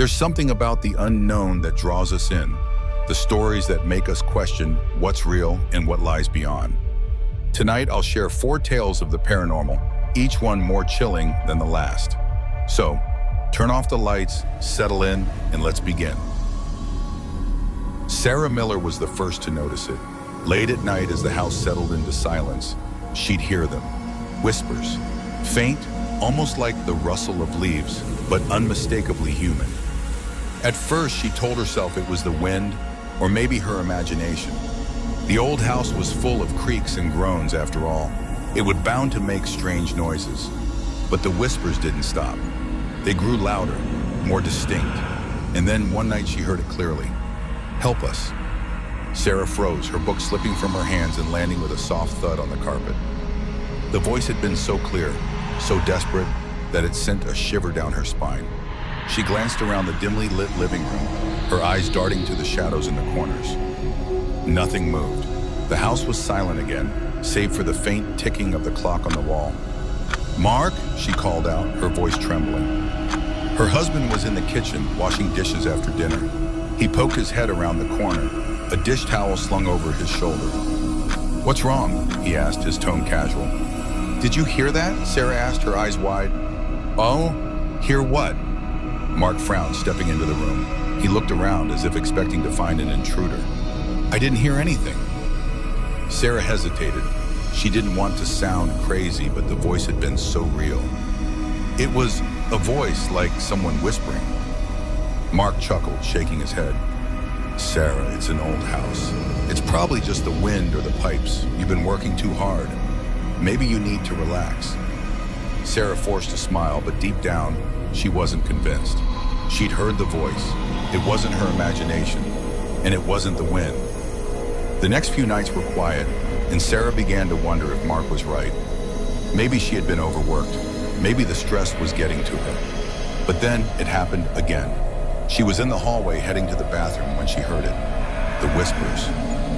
There's something about the unknown that draws us in, the stories that make us question what's real and what lies beyond. Tonight, I'll share 4 tales of the paranormal, each one more chilling than the last. So, turn off the lights, settle in, and let's begin. Sarah Miller was the first to notice it. Late at night, as the house settled into silence, she'd hear them. Whispers, faint, almost like the rustle of leaves, but unmistakably human. At first, she told herself it was the wind, or maybe her imagination. The old house was full of creaks and groans after all. It was bound to make strange noises. But the whispers didn't stop. They grew louder, more distinct. And then one night she heard it clearly. "Help us." Sarah froze, her book slipping from her hands and landing with a soft thud on the carpet. The voice had been so clear, so desperate, that it sent a shiver down her spine. She glanced around the dimly lit living room, her eyes darting to the shadows in the corners. Nothing moved. The house was silent again, save for the faint ticking of the clock on the wall. "Mark," she called out, her voice trembling. Her husband was in the kitchen, washing dishes after dinner. He poked his head around the corner, a dish towel slung over his shoulder. "What's wrong?" he asked, his tone casual. "Did you hear that?" Sarah asked, her eyes wide. "Oh? Hear what?" Mark frowned, stepping into the room. He looked around as if expecting to find an intruder. "I didn't hear anything." Sarah hesitated. She didn't want to sound crazy, but the voice had been so real. It was a voice like someone whispering. Mark chuckled, shaking his head. "Sarah, it's an old house. It's probably just the wind or the pipes. You've been working too hard. Maybe you need to relax." Sarah forced a smile, but deep down, she wasn't convinced. She'd heard the voice. It wasn't her imagination, and it wasn't the wind. The next few nights were quiet, and Sarah began to wonder if Mark was right. Maybe she had been overworked. Maybe the stress was getting to her. But then it happened again. She was in the hallway heading to the bathroom when she heard it. The whispers.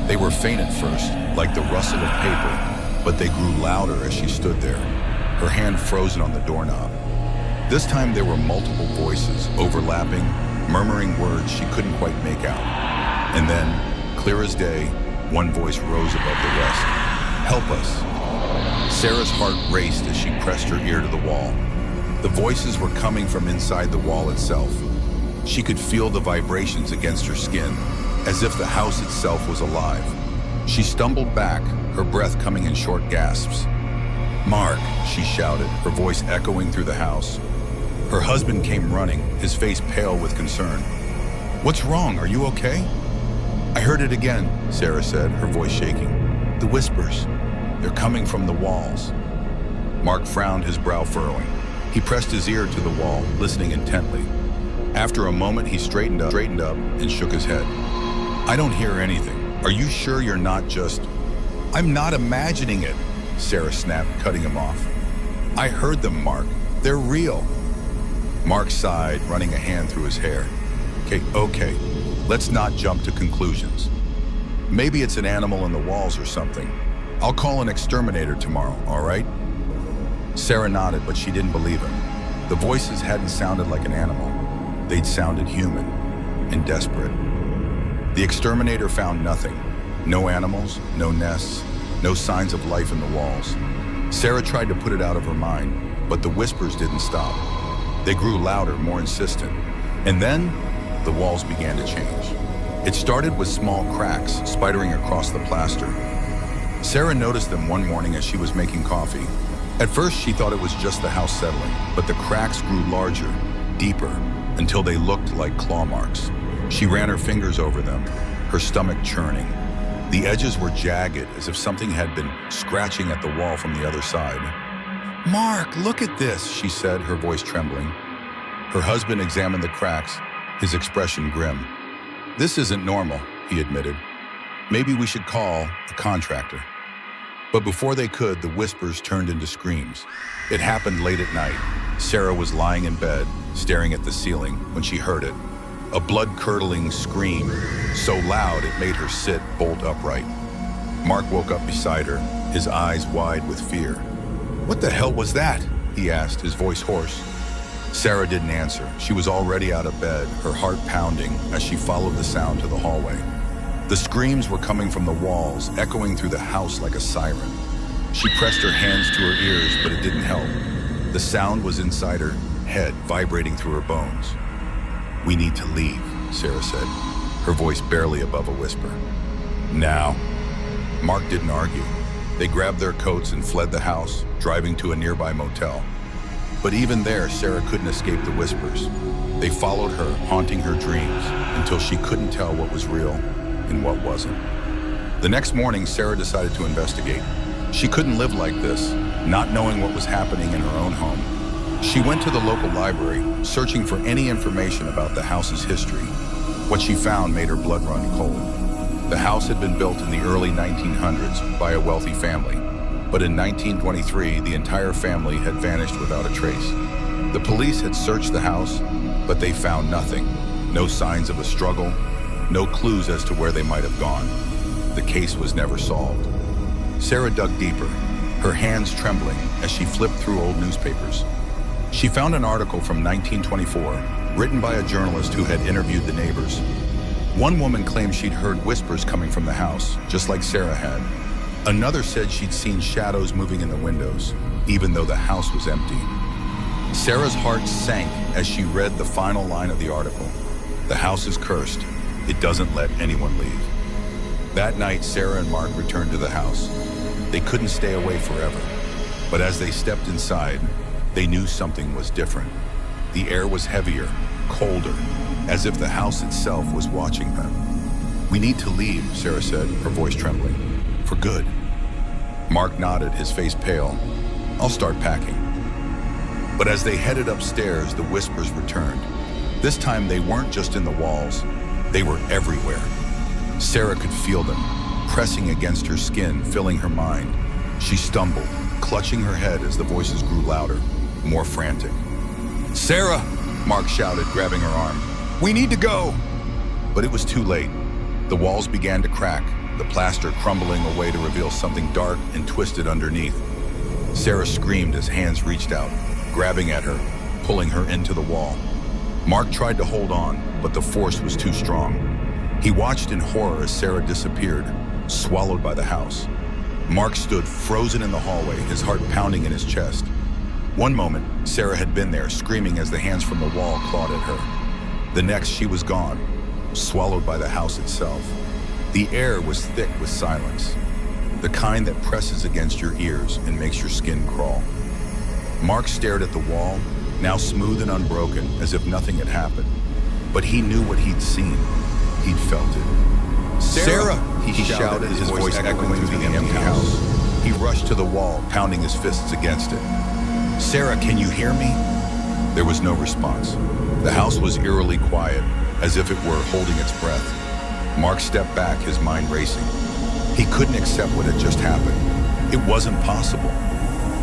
They were faint at first, like the rustle of paper, but they grew louder as she stood there, her hand frozen on the doorknob. This time there were multiple voices, overlapping, murmuring words she couldn't quite make out. And then, clear as day, one voice rose above the rest. "Help us." Sarah's heart raced as she pressed her ear to the wall. The voices were coming from inside the wall itself. She could feel the vibrations against her skin, as if the house itself was alive. She stumbled back, her breath coming in short gasps. "Mark," she shouted, her voice echoing through the house. Her husband came running, his face pale with concern. "What's wrong? Are you okay?" "I heard it again," Sarah said, her voice shaking. "The whispers. They're coming from the walls." Mark frowned, his brow furrowing. He pressed his ear to the wall, listening intently. After a moment, he straightened up and shook his head. "I don't hear anything. Are you sure you're not just—" "I'm not imagining it," Sarah snapped, cutting him off. "I heard them, Mark. They're real." Mark sighed, running a hand through his hair. Okay, let's not jump to conclusions. Maybe it's an animal in the walls or something. I'll call an exterminator tomorrow, all right?" Sarah nodded, but she didn't believe him. The voices hadn't sounded like an animal. They'd sounded human and desperate. The exterminator found nothing. No animals, no nests, no signs of life in the walls. Sarah tried to put it out of her mind, but the whispers didn't stop. They grew louder, more insistent. And then, the walls began to change. It started with small cracks spidering across the plaster. Sarah noticed them one morning as she was making coffee. At first, she thought it was just the house settling, but the cracks grew larger, deeper, until they looked like claw marks. She ran her fingers over them, her stomach churning. The edges were jagged, as if something had been scratching at the wall from the other side. "Mark, look at this," she said, her voice trembling. Her husband examined the cracks, his expression grim. "This isn't normal," he admitted. "Maybe we should call a contractor." But before they could, the whispers turned into screams. It happened late at night. Sarah was lying in bed, staring at the ceiling, when she heard it. A blood-curdling scream, so loud it made her sit bolt upright. Mark woke up beside her, his eyes wide with fear. "What the hell was that?" he asked, his voice hoarse. Sarah didn't answer. She was already out of bed, her heart pounding as she followed the sound to the hallway. The screams were coming from the walls, echoing through the house like a siren. She pressed her hands to her ears, but it didn't help. The sound was inside her head, vibrating through her bones. "We need to leave," Sarah said, her voice barely above a whisper. "Now." Mark didn't argue. They grabbed their coats and fled the house, driving to a nearby motel. But even there, Sarah couldn't escape the whispers. They followed her, haunting her dreams, until she couldn't tell what was real and what wasn't. The next morning, Sarah decided to investigate. She couldn't live like this, not knowing what was happening in her own home. She went to the local library, searching for any information about the house's history. What she found made her blood run cold. The house had been built in the early 1900s by a wealthy family, but in 1923, the entire family had vanished without a trace. The police had searched the house, but they found nothing. No signs of a struggle, no clues as to where they might have gone. The case was never solved. Sarah dug deeper, her hands trembling as she flipped through old newspapers. She found an article from 1924, written by a journalist who had interviewed the neighbors. One woman claimed she'd heard whispers coming from the house, just like Sarah had. Another said she'd seen shadows moving in the windows, even though the house was empty. Sarah's heart sank as she read the final line of the article. "The house is cursed. It doesn't let anyone leave." That night, Sarah and Mark returned to the house. They couldn't stay away forever, but as they stepped inside, they knew something was different. The air was heavier, colder, as if the house itself was watching them. "We need to leave," Sarah said, her voice trembling. "For good." Mark nodded, his face pale. "I'll start packing." But as they headed upstairs, the whispers returned. This time they weren't just in the walls, they were everywhere. Sarah could feel them, pressing against her skin, filling her mind. She stumbled, clutching her head as the voices grew louder, more frantic. "Sarah!" Mark shouted, grabbing her arm. "We need to go!" But it was too late. The walls began to crack, the plaster crumbling away to reveal something dark and twisted underneath. Sarah screamed as hands reached out, grabbing at her, pulling her into the wall. Mark tried to hold on, but the force was too strong. He watched in horror as Sarah disappeared, swallowed by the house. Mark stood frozen in the hallway, his heart pounding in his chest. One moment, Sarah had been there, screaming as the hands from the wall clawed at her. The next, she was gone, swallowed by the house itself. The air was thick with silence, the kind that presses against your ears and makes your skin crawl. Mark stared at the wall, now smooth and unbroken, as if nothing had happened. But he knew what he'd seen. He'd felt it. "Sarah!" he shouted, his voice echoing through the empty house. He rushed to the wall, pounding his fists against it. "Sarah, can you hear me?" There was no response. The house was eerily quiet, as if it were holding its breath. Mark stepped back, his mind racing. He couldn't accept what had just happened. It wasn't possible.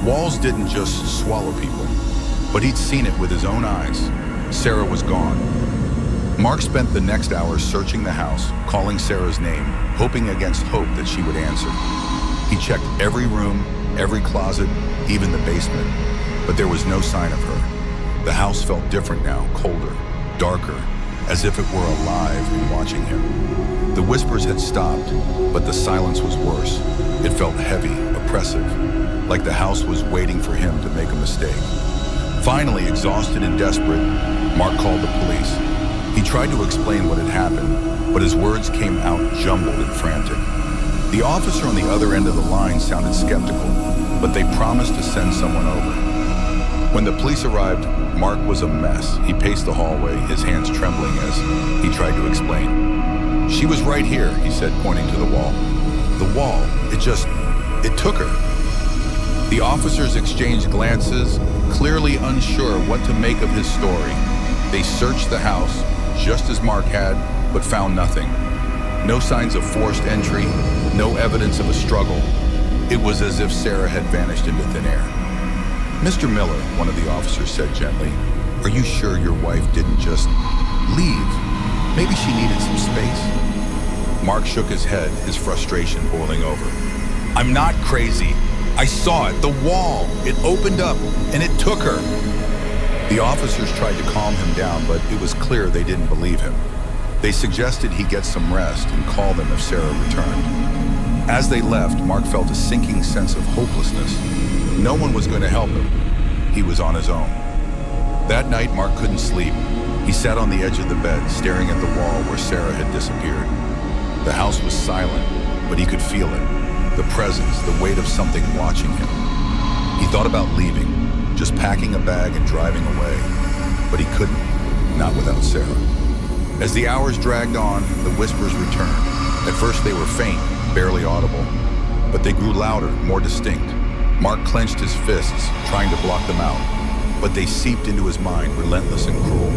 Walls didn't just swallow people, but he'd seen it with his own eyes. Sarah was gone. Mark spent the next hours searching the house, calling Sarah's name, hoping against hope that she would answer. He checked every room, every closet, even the basement, but there was no sign of her. The house felt different now, colder, darker, as if it were alive and watching him. The whispers had stopped, but the silence was worse. It felt heavy, oppressive, like the house was waiting for him to make a mistake. Finally, exhausted and desperate, Mark called the police. He tried to explain what had happened, but his words came out jumbled and frantic. The officer on the other end of the line sounded skeptical, but they promised to send someone over. When the police arrived, Mark was a mess. He paced the hallway, his hands trembling as he tried to explain. "She was right here," he said, pointing to the wall. "The wall, it took her." The officers exchanged glances, clearly unsure what to make of his story. They searched the house, just as Mark had, but found nothing. No signs of forced entry, no evidence of a struggle. It was as if Sarah had vanished into thin air. "Mr. Miller," one of the officers said gently, "are you sure your wife didn't just leave? Maybe she needed some space." Mark shook his head, his frustration boiling over. "I'm not crazy. I saw it, the wall. It opened up, and it took her." The officers tried to calm him down, but it was clear they didn't believe him. They suggested he get some rest and call them if Sarah returned. As they left, Mark felt a sinking sense of hopelessness. No one was going to help him. He was on his own. That night, Mark couldn't sleep. He sat on the edge of the bed, staring at the wall where Sarah had disappeared. The house was silent, but he could feel it. The presence, the weight of something watching him. He thought about leaving, just packing a bag and driving away. But he couldn't, not without Sarah. As the hours dragged on, the whispers returned. At first they were faint, barely audible, but they grew louder, more distinct. Mark clenched his fists, trying to block them out, but they seeped into his mind, relentless and cruel.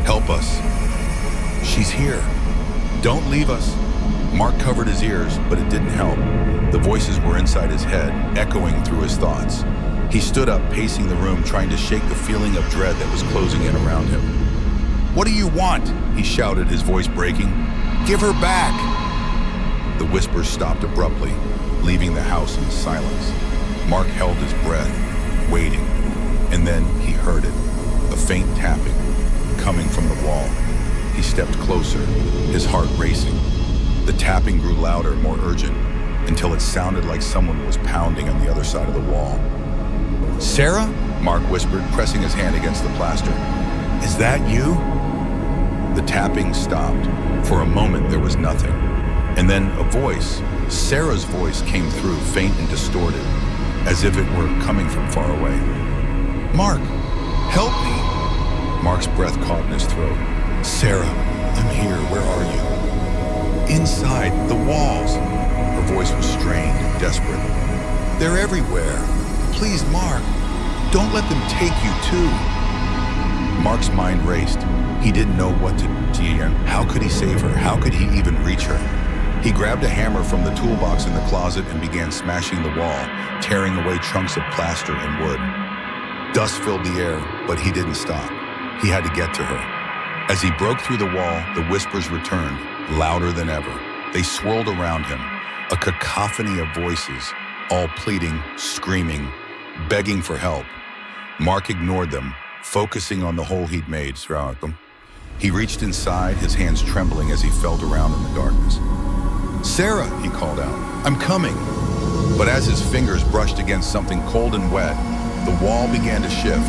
Help us. She's here. Don't leave us. Mark covered his ears, but it didn't help. The voices were inside his head, echoing through his thoughts. He stood up, pacing the room, trying to shake the feeling of dread that was closing in around him. What do you want? He shouted, his voice breaking. Give her back! The whispers stopped abruptly, leaving the house in silence. Mark held his breath, waiting, and then he heard it, a faint tapping, coming from the wall. He stepped closer, his heart racing. The tapping grew louder, more urgent, until it sounded like someone was pounding on the other side of the wall. Sarah? Mark whispered, pressing his hand against the plaster. Is that you? The tapping stopped. For a moment, there was nothing. And then a voice, Sarah's voice, came through, faint and distorted, as if it were coming from far away. Mark, help me! Mark's breath caught in his throat. Sarah, I'm here. Where are you? Inside, the walls. Her voice was strained and desperate. They're everywhere. Please, Mark, don't let them take you too. Mark's mind raced. He didn't know what to do. How could he save her? How could he even reach her? He grabbed a hammer from the toolbox in the closet and began smashing the wall, tearing away chunks of plaster and wood. Dust filled the air, but he didn't stop. He had to get to her. As he broke through the wall, the whispers returned, louder than ever. They swirled around him, a cacophony of voices, all pleading, screaming, begging for help. Mark ignored them, focusing on the hole he'd made throughout them. He reached inside, his hands trembling as he felt around in the darkness. Sarah, he called out, I'm coming. But as his fingers brushed against something cold and wet, the wall began to shift.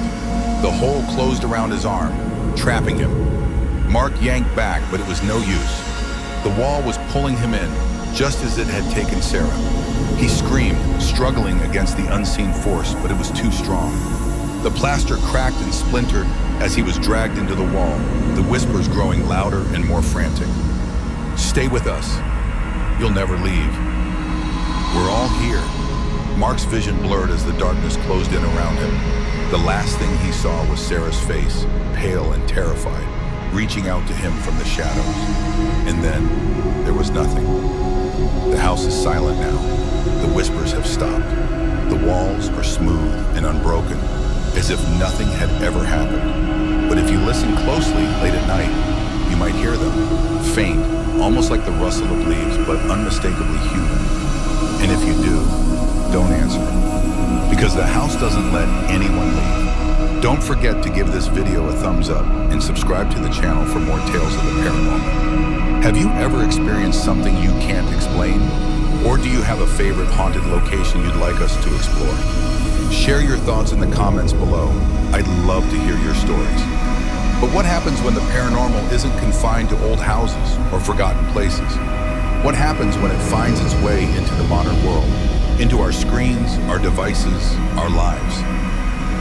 The hole closed around his arm, trapping him. Mark yanked back, but it was no use. The wall was pulling him in, just as it had taken Sarah. He screamed, struggling against the unseen force, but it was too strong. The plaster cracked and splintered as he was dragged into the wall, the whispers growing louder and more frantic. Stay with us. You'll never leave. We're all here. Mark's vision blurred as the darkness closed in around him. The last thing he saw was Sarah's face, pale and terrified, reaching out to him from the shadows. And then there was nothing. The house is silent now. The whispers have stopped. The walls are smooth and unbroken, as if nothing had ever happened. But if you listen closely late at night, you might hear them, faint, almost like the rustle of leaves, but unmistakably human. And if you do, don't answer, because the house doesn't let anyone leave. Don't forget to give this video a thumbs up and subscribe to the channel for more tales of the paranormal. Have you ever experienced something you can't explain? Or do you have a favorite haunted location you'd like us to explore? Share your thoughts in the comments below. I'd love to hear your stories. But what happens when the paranormal isn't confined to old houses or forgotten places? What happens when it finds its way into the modern world, into our screens, our devices, our lives?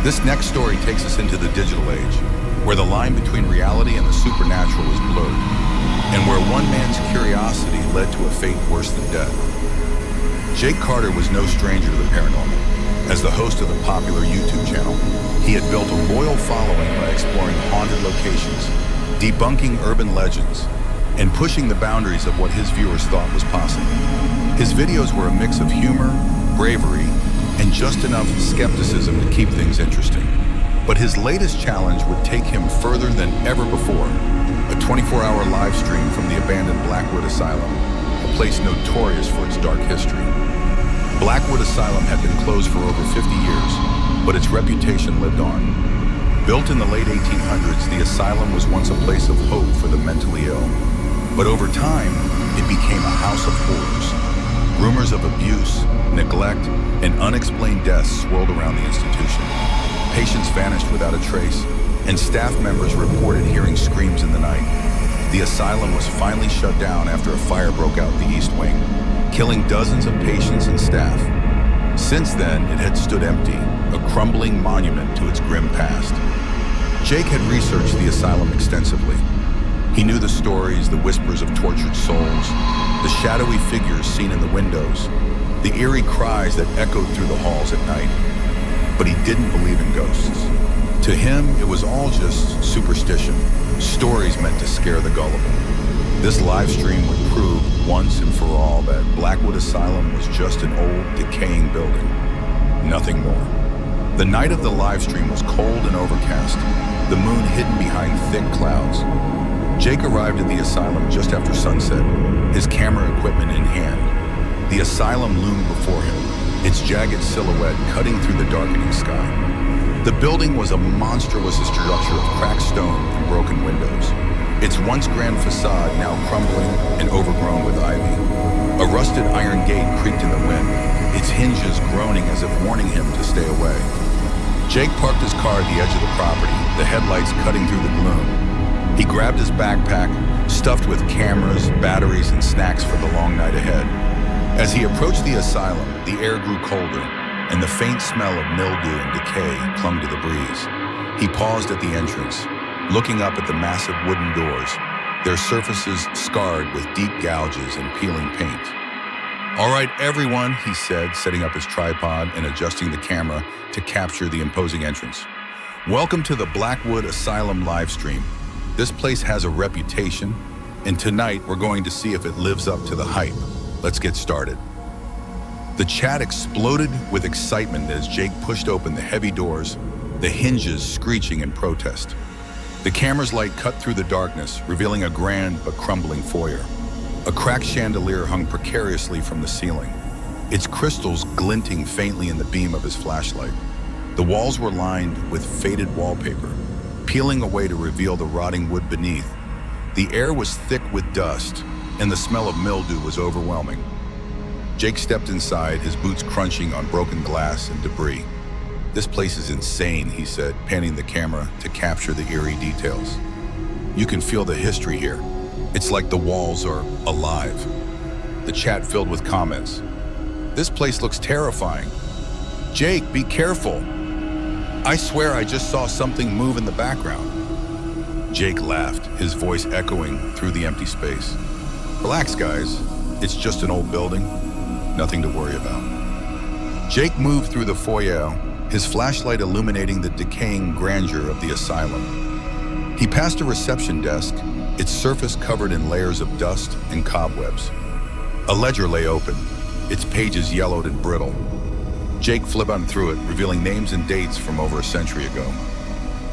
This next story takes us into the digital age, where the line between reality and the supernatural is blurred, and where one man's curiosity led to a fate worse than death. Jake Carter was no stranger to the paranormal. As the host of the popular YouTube channel, he had built a loyal following by exploring haunted locations, debunking urban legends, and pushing the boundaries of what his viewers thought was possible. His videos were a mix of humor, bravery, and just enough skepticism to keep things interesting. But his latest challenge would take him further than ever before, a 24-hour live stream from the abandoned Blackwood Asylum, a place notorious for its dark history. Blackwood Asylum had been closed for over 50 years, but its reputation lived on. Built in the late 1800s, the asylum was once a place of hope for the mentally ill. But over time, it became a house of horrors. Rumors of abuse, neglect, and unexplained deaths swirled around the institution. Patients vanished without a trace, and staff members reported hearing screams in the night. The asylum was finally shut down after a fire broke out in the East Wing, killing dozens of patients and staff. Since then, it had stood empty, a crumbling monument to its grim past. Jake had researched the asylum extensively. He knew the stories, the whispers of tortured souls, the shadowy figures seen in the windows, the eerie cries that echoed through the halls at night. But he didn't believe in ghosts. To him, it was all just superstition, stories meant to scare the gullible. This live stream would prove once and for all that Blackwood Asylum was just an old, decaying building. Nothing more. The night of the live stream was cold and overcast, the moon hidden behind thick clouds. Jake arrived at the asylum just after sunset, his camera equipment in hand. The asylum loomed before him, its jagged silhouette cutting through the darkening sky. The building was a monstrous structure of cracked stone and broken windows, its once grand facade now crumbling and overgrown with ivy. A rusted iron gate creaked in the wind, its hinges groaning as if warning him to stay away. Jake parked his car at the edge of the property, the headlights cutting through the gloom. He grabbed his backpack, stuffed with cameras, batteries, and snacks for the long night ahead. As he approached the asylum, the air grew colder, and the faint smell of mildew and decay clung to the breeze. He paused at the entrance, looking up at the massive wooden doors, their surfaces scarred with deep gouges and peeling paint. "All right, everyone," he said, setting up his tripod and adjusting the camera to capture the imposing entrance. "Welcome to the Blackwood Asylum livestream. This place has a reputation, and tonight we're going to see if it lives up to the hype. Let's get started." The chat exploded with excitement as Jake pushed open the heavy doors, the hinges screeching in protest. The camera's light cut through the darkness, revealing a grand but crumbling foyer. A cracked chandelier hung precariously from the ceiling, its crystals glinting faintly in the beam of his flashlight. The walls were lined with faded wallpaper, peeling away to reveal the rotting wood beneath. The air was thick with dust, and the smell of mildew was overwhelming. Jake stepped inside, his boots crunching on broken glass and debris. "This place is insane," he said, panning the camera to capture the eerie details. "You can feel the history here. It's like the walls are alive." The chat filled with comments. "This place looks terrifying. Jake, be careful. I swear I just saw something move in the background." Jake laughed, his voice echoing through the empty space. "Relax, guys. It's just an old building. Nothing to worry about." Jake moved through the foyer, his flashlight illuminating the decaying grandeur of the asylum. He passed a reception desk, its surface covered in layers of dust and cobwebs. A ledger lay open, its pages yellowed and brittle. Jake flipped on through it, revealing names and dates from over a century ago.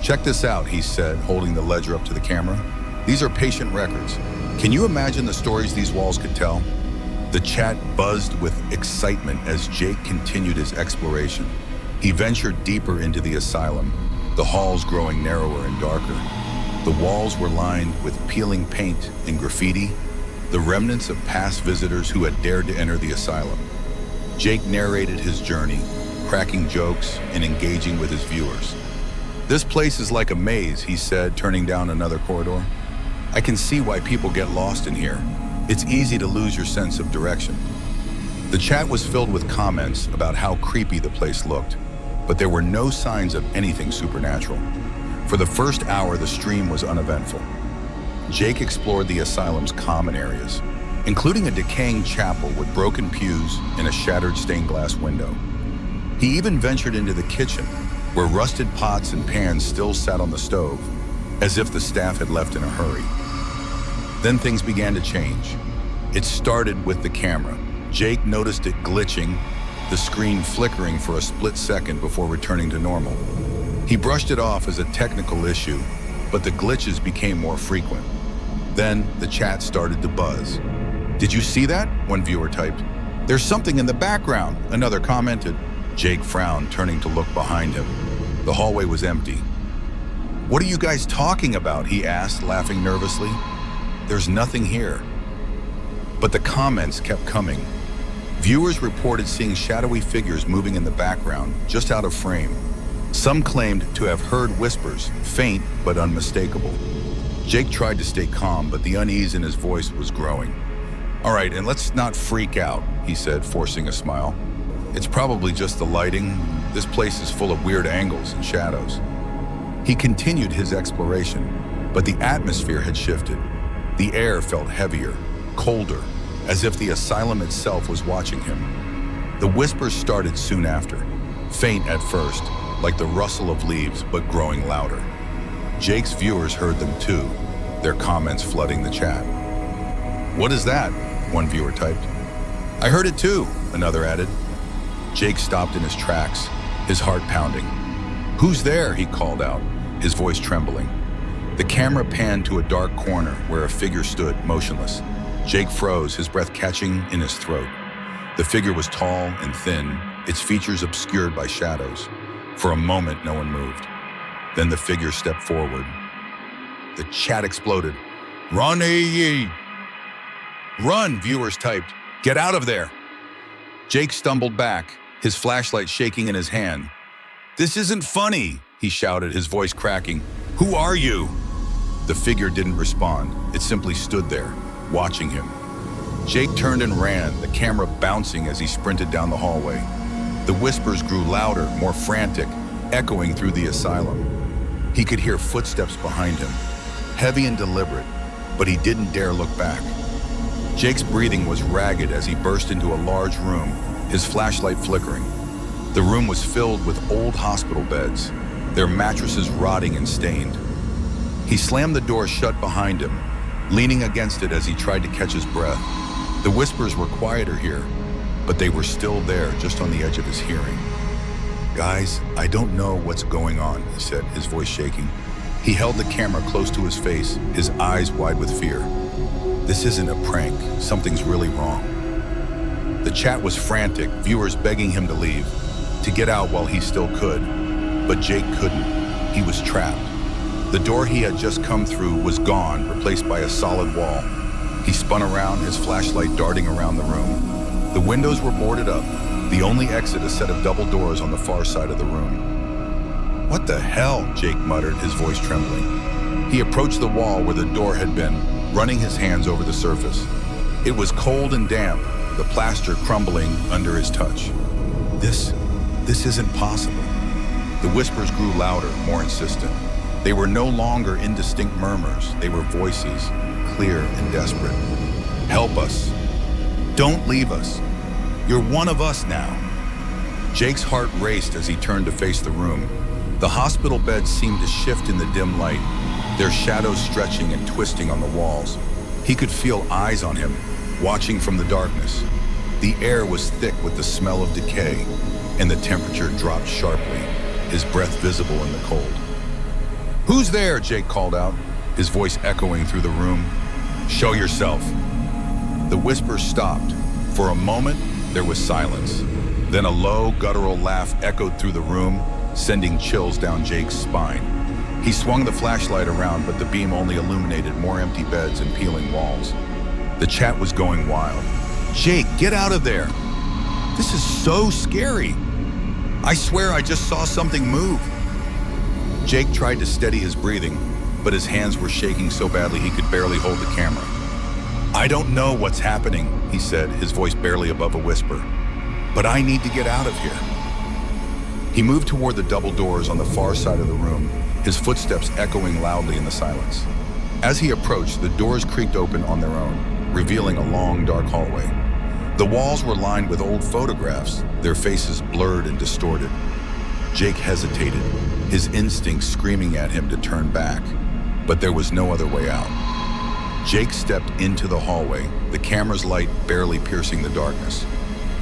"Check this out," he said, holding the ledger up to the camera. "These are patient records. Can you imagine the stories these walls could tell?" The chat buzzed with excitement as Jake continued his exploration. He ventured deeper into the asylum, the halls growing narrower and darker. The walls were lined with peeling paint and graffiti, the remnants of past visitors who had dared to enter the asylum. Jake narrated his journey, cracking jokes and engaging with his viewers. "This place is like a maze," he said, turning down another corridor. "I can see why people get lost in here. It's easy to lose your sense of direction." The chat was filled with comments about how creepy the place looked, but there were no signs of anything supernatural. For the first hour, the stream was uneventful. Jake explored the asylum's common areas, including a decaying chapel with broken pews and a shattered stained glass window. He even ventured into the kitchen, where rusted pots and pans still sat on the stove, as if the staff had left in a hurry. Then things began to change. It started with the camera. Jake noticed it glitching, the screen flickering for a split second before returning to normal. He brushed it off as a technical issue, but the glitches became more frequent. Then the chat started to buzz. "Did you see that?" one viewer typed. "There's something in the background," another commented. Jake frowned, turning to look behind him. The hallway was empty. "What are you guys talking about?" he asked, laughing nervously. "There's nothing here." But the comments kept coming. Viewers reported seeing shadowy figures moving in the background, just out of frame. Some claimed to have heard whispers, faint but unmistakable. Jake tried to stay calm, but the unease in his voice was growing. "All right, and let's not freak out," he said, forcing a smile. "It's probably just the lighting. This place is full of weird angles and shadows." He continued his exploration, but the atmosphere had shifted. The air felt heavier, colder, as if the asylum itself was watching him. The whispers started soon after, faint at first, like the rustle of leaves, but growing louder. Jake's viewers heard them too, their comments flooding the chat. "What is that?" one viewer typed. "I heard it too," another added. Jake stopped in his tracks, his heart pounding. "Who's there?" he called out, his voice trembling. The camera panned to a dark corner where a figure stood, motionless. Jake froze, his breath catching in his throat. The figure was tall and thin, its features obscured by shadows. For a moment, no one moved. Then the figure stepped forward. The chat exploded. "Run, ye! Run!" viewers typed. "Get out of there!" Jake stumbled back, his flashlight shaking in his hand. "This isn't funny," he shouted, his voice cracking. "Who are you?" The figure didn't respond. It simply stood there, watching him. Jake turned and ran, the camera bouncing as he sprinted down the hallway. The whispers grew louder, more frantic, echoing through the asylum. He could hear footsteps behind him, heavy and deliberate, but he didn't dare look back. Jake's breathing was ragged as he burst into a large room, his flashlight flickering. The room was filled with old hospital beds, their mattresses rotting and stained. He slammed the door shut behind him, leaning against it as he tried to catch his breath. The whispers were quieter here, but they were still there, just on the edge of his hearing. "Guys, I don't know what's going on," he said, his voice shaking. He held the camera close to his face, his eyes wide with fear. "This isn't a prank. Something's really wrong." The chat was frantic, viewers begging him to leave, to get out while he still could. But Jake couldn't. He was trapped. The door he had just come through was gone, replaced by a solid wall. He spun around, his flashlight darting around the room. The windows were boarded up, the only exit a set of double doors on the far side of the room. "What the hell?" Jake muttered, his voice trembling. He approached the wall where the door had been, running his hands over the surface. It was cold and damp, the plaster crumbling under his touch. This isn't possible." The whispers grew louder, more insistent. They were no longer indistinct murmurs. They were voices, clear and desperate. "Help us. Don't leave us. You're one of us now." Jake's heart raced as he turned to face the room. The hospital beds seemed to shift in the dim light, their shadows stretching and twisting on the walls. He could feel eyes on him, watching from the darkness. The air was thick with the smell of decay, and the temperature dropped sharply, his breath visible in the cold. "Who's there?" Jake called out, his voice echoing through the room. "Show yourself." The whispers stopped. For a moment, there was silence. Then a low, guttural laugh echoed through the room, sending chills down Jake's spine. He swung the flashlight around, but the beam only illuminated more empty beds and peeling walls. The chat was going wild. "Jake, get out of there! This is so scary! I swear I just saw something move!" Jake tried to steady his breathing, but his hands were shaking so badly he could barely hold the camera. "I don't know what's happening," he said, his voice barely above a whisper. "But I need to get out of here." He moved toward the double doors on the far side of the room, his footsteps echoing loudly in the silence. As he approached, the doors creaked open on their own, revealing a long, dark hallway. The walls were lined with old photographs, their faces blurred and distorted. Jake hesitated, his instincts screaming at him to turn back, but there was no other way out. Jake stepped into the hallway, the camera's light barely piercing the darkness.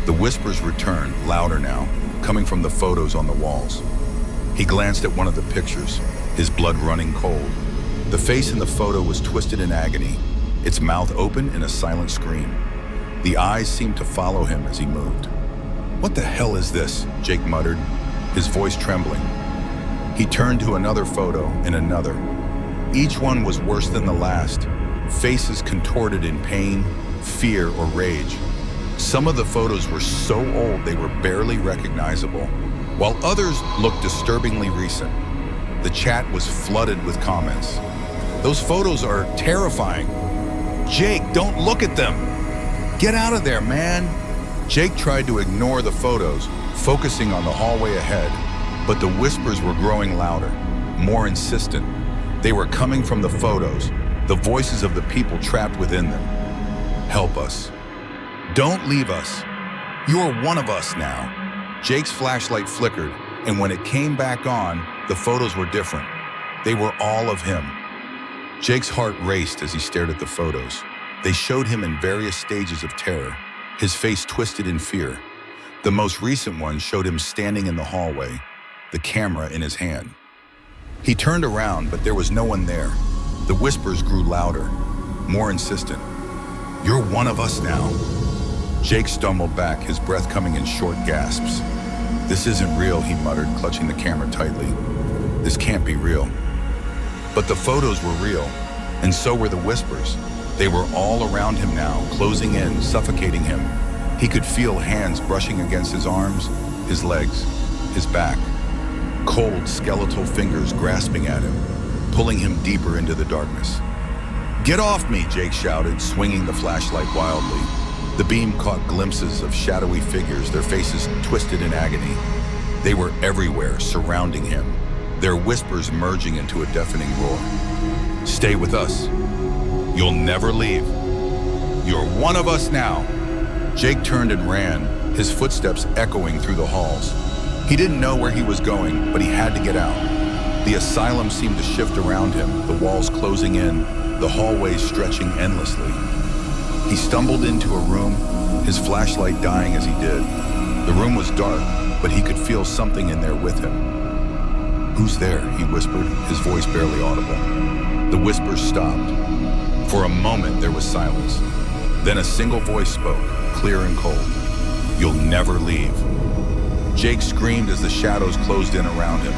The whispers returned, louder now, coming from the photos on the walls. He glanced at one of the pictures, his blood running cold. The face in the photo was twisted in agony, its mouth open in a silent scream. The eyes seemed to follow him as he moved. "What the hell is this?" Jake muttered, his voice trembling. He turned to another photo and another. Each one was worse than the last, faces contorted in pain, fear, or rage. Some of the photos were so old they were barely recognizable, while others looked disturbingly recent. The chat was flooded with comments. "Those photos are terrifying. Jake, don't look at them. Get out of there, man." Jake tried to ignore the photos, focusing on the hallway ahead, but the whispers were growing louder, more insistent. They were coming from the photos, the voices of the people trapped within them. "Help us. Don't leave us. You're one of us now." Jake's flashlight flickered, and when it came back on, the photos were different. They were all of him. Jake's heart raced as he stared at the photos. They showed him in various stages of terror, his face twisted in fear. The most recent one showed him standing in the hallway, the camera in his hand. He turned around, but there was no one there. The whispers grew louder, more insistent. "You're one of us now." Jake stumbled back, his breath coming in short gasps. "This isn't real," he muttered, clutching the camera tightly. "This can't be real." But the photos were real, and so were the whispers. They were all around him now, closing in, suffocating him. He could feel hands brushing against his arms, his legs, his back. Cold, skeletal fingers grasping at him, pulling him deeper into the darkness. "Get off me!" Jake shouted, swinging the flashlight wildly. The beam caught glimpses of shadowy figures, their faces twisted in agony. They were everywhere, surrounding him, their whispers merging into a deafening roar. "Stay with us. You'll never leave. You're one of us now." Jake turned and ran, his footsteps echoing through the halls. He didn't know where he was going, but he had to get out. The asylum seemed to shift around him, the walls closing in, the hallways stretching endlessly. He stumbled into a room, his flashlight dying as he did. The room was dark, but he could feel something in there with him. "Who's there?" he whispered, his voice barely audible. The whispers stopped. For a moment, there was silence. Then a single voice spoke, clear and cold. "You'll never leave." Jake screamed as the shadows closed in around him.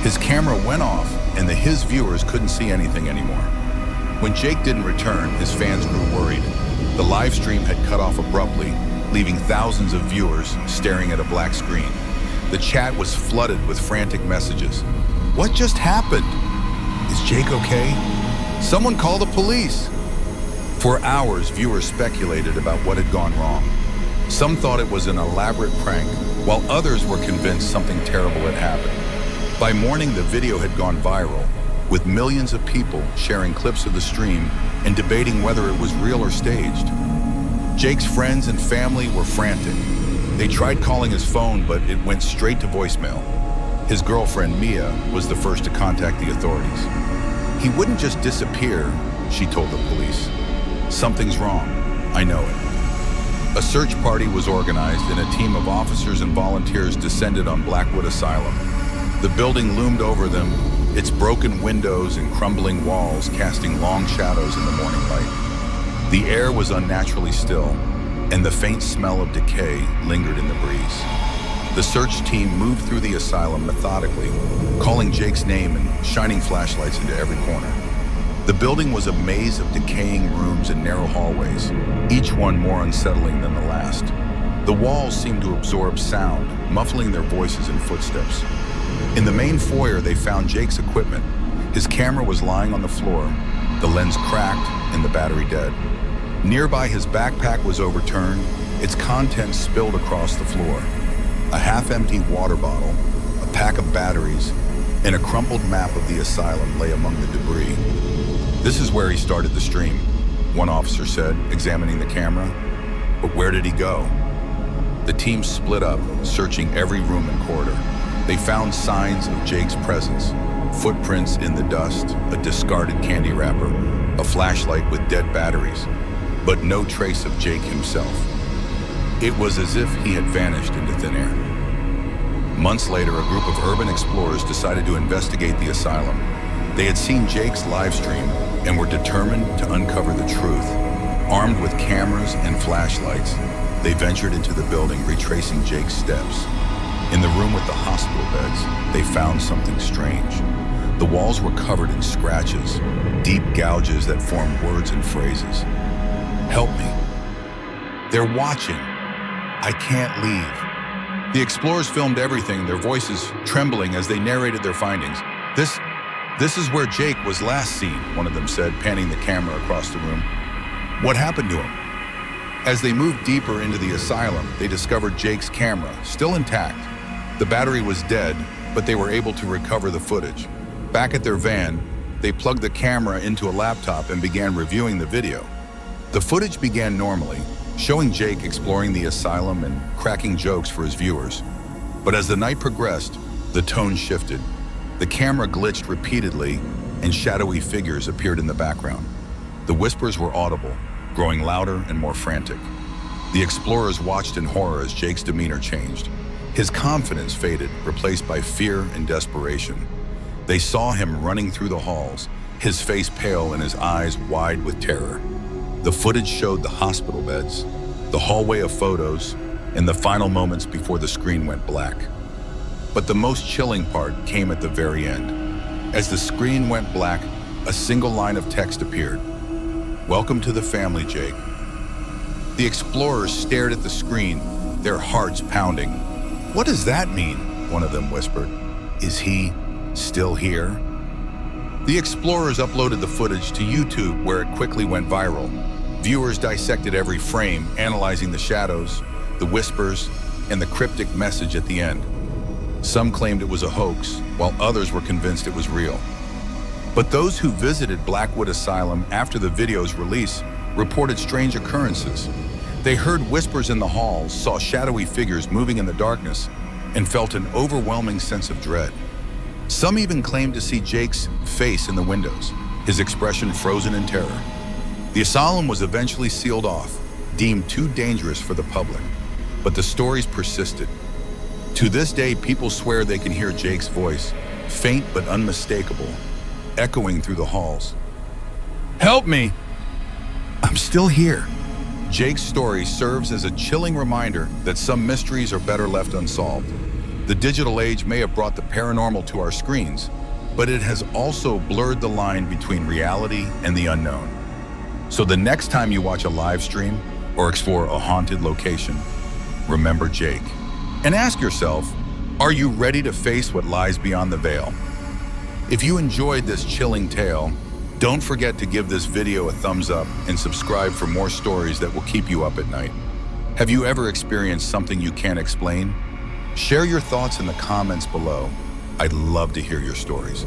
His camera went off, and his viewers couldn't see anything anymore. When Jake didn't return, his fans grew worried. The live stream had cut off abruptly, leaving thousands of viewers staring at a black screen. The chat was flooded with frantic messages. "What just happened? Is Jake okay? Someone call the police!" For hours, viewers speculated about what had gone wrong. Some thought it was an elaborate prank, while others were convinced something terrible had happened. By morning, the video had gone viral, with millions of people sharing clips of the stream and debating whether it was real or staged. Jake's friends and family were frantic. They tried calling his phone, but it went straight to voicemail. His girlfriend, Mia, was the first to contact the authorities. "He wouldn't just disappear," she told the police. "Something's wrong. I know it." A search party was organized, and a team of officers and volunteers descended on Blackwood Asylum. The building loomed over them, its broken windows and crumbling walls casting long shadows in the morning light. The air was unnaturally still, and the faint smell of decay lingered in the breeze. The search team moved through the asylum methodically, calling Jake's name and shining flashlights into every corner. The building was a maze of decaying rooms and narrow hallways, each one more unsettling than the last. The walls seemed to absorb sound, muffling their voices and footsteps. In the main foyer, they found Jake's equipment. His camera was lying on the floor, the lens cracked and the battery dead. Nearby, his backpack was overturned, its contents spilled across the floor. A half-empty water bottle, a pack of batteries, and a crumpled map of the asylum lay among the debris. "This is where he started the stream," one officer said, examining the camera. "But where did he go?" The team split up, searching every room and corridor. They found signs of Jake's presence, footprints in the dust, a discarded candy wrapper, a flashlight with dead batteries, but no trace of Jake himself. It was as if he had vanished into thin air. Months later, a group of urban explorers decided to investigate the asylum. They had seen Jake's live stream and were determined to uncover the truth. Armed with cameras and flashlights, they ventured into the building, retracing Jake's steps. In the room with the hospital beds, they found something strange. The walls were covered in scratches, deep gouges that formed words and phrases. Help me. They're watching. I can't leave. The explorers filmed everything, their voices trembling as they narrated their findings. This is where Jake was last seen, one of them said, panning the camera across the room. What happened to him? As they moved deeper into the asylum, they discovered Jake's camera, still intact. The battery was dead, but they were able to recover the footage. Back at their van, they plugged the camera into a laptop and began reviewing the video. The footage began normally, showing Jake exploring the asylum and cracking jokes for his viewers. But as the night progressed, the tone shifted. The camera glitched repeatedly, and shadowy figures appeared in the background. The whispers were audible, growing louder and more frantic. The explorers watched in horror as Jake's demeanor changed. His confidence faded, replaced by fear and desperation. They saw him running through the halls, his face pale and his eyes wide with terror. The footage showed the hospital beds, the hallway of photos, and the final moments before the screen went black. But the most chilling part came at the very end. As the screen went black, a single line of text appeared. Welcome to the family, Jake. The explorers stared at the screen, their hearts pounding. What does that mean? One of them whispered. Is he still here? The explorers uploaded the footage to YouTube, where it quickly went viral. Viewers dissected every frame, analyzing the shadows, the whispers, and the cryptic message at the end. Some claimed it was a hoax, while others were convinced it was real. But those who visited Blackwood Asylum after the video's release reported strange occurrences. They heard whispers in the halls, saw shadowy figures moving in the darkness, and felt an overwhelming sense of dread. Some even claimed to see Jake's face in the windows, his expression frozen in terror. The asylum was eventually sealed off, deemed too dangerous for the public, but the stories persisted. To this day, people swear they can hear Jake's voice, faint but unmistakable, echoing through the halls. Help me! I'm still here. Jake's story serves as a chilling reminder that some mysteries are better left unsolved. The digital age may have brought the paranormal to our screens, but it has also blurred the line between reality and the unknown. So the next time you watch a live stream or explore a haunted location, remember Jake. And ask yourself, are you ready to face what lies beyond the veil? If you enjoyed this chilling tale, don't forget to give this video a thumbs up and subscribe for more stories that will keep you up at night. Have you ever experienced something you can't explain? Share your thoughts in the comments below. I'd love to hear your stories.